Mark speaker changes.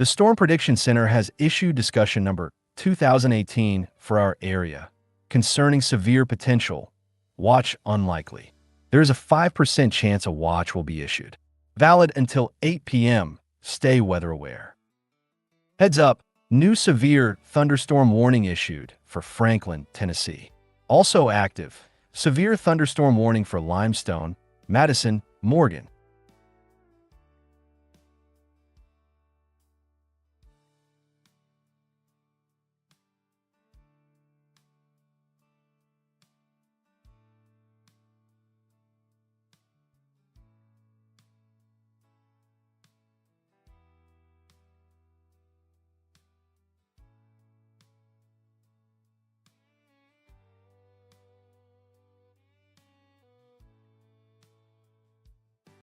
Speaker 1: The Storm Prediction Center has issued discussion number 2018 for our area concerning severe potential. Watch unlikely. There is a 5% chance a watch will be issued. Valid until 8 p.m. Stay weather aware. Heads up, new severe thunderstorm warning issued for Franklin, Tennessee. Also active, severe thunderstorm warning for Limestone, Madison, Morgan,